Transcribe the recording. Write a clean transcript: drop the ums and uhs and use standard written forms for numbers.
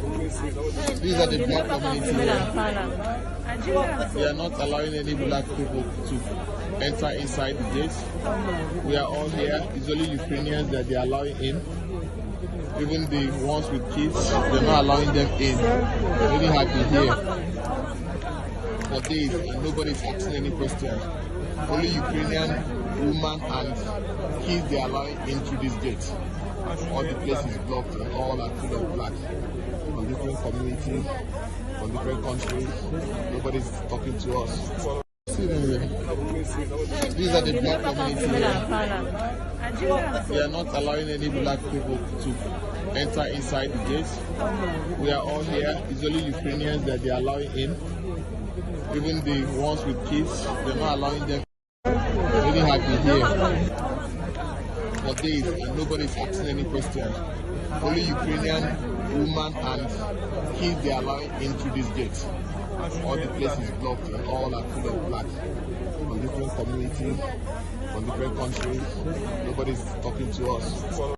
These are the black community here. We are not allowing any black people to enter inside the gates. We are all here. It's only Ukrainians that they are allowing in. Even the ones with kids, they're not allowing them in. They only have been here for days and nobody's asking any questions. Only Ukrainian women and kids they are allowing in through these gates. All the places blocked and all are full of black from different communities, from different countries. Nobody's talking to us. See them here. These are the black community here. We are not allowing any black people to enter inside the gates. We are all here. It's only Ukrainians that they are allowing in. Even the ones with kids, they're not allowing them. They only have been here for days and nobody's asking any questions. Only Ukrainian women and kids they are allowing in through these gates. All the places blocked and all are full of black from different communities, from different countries. Nobody's talking to us.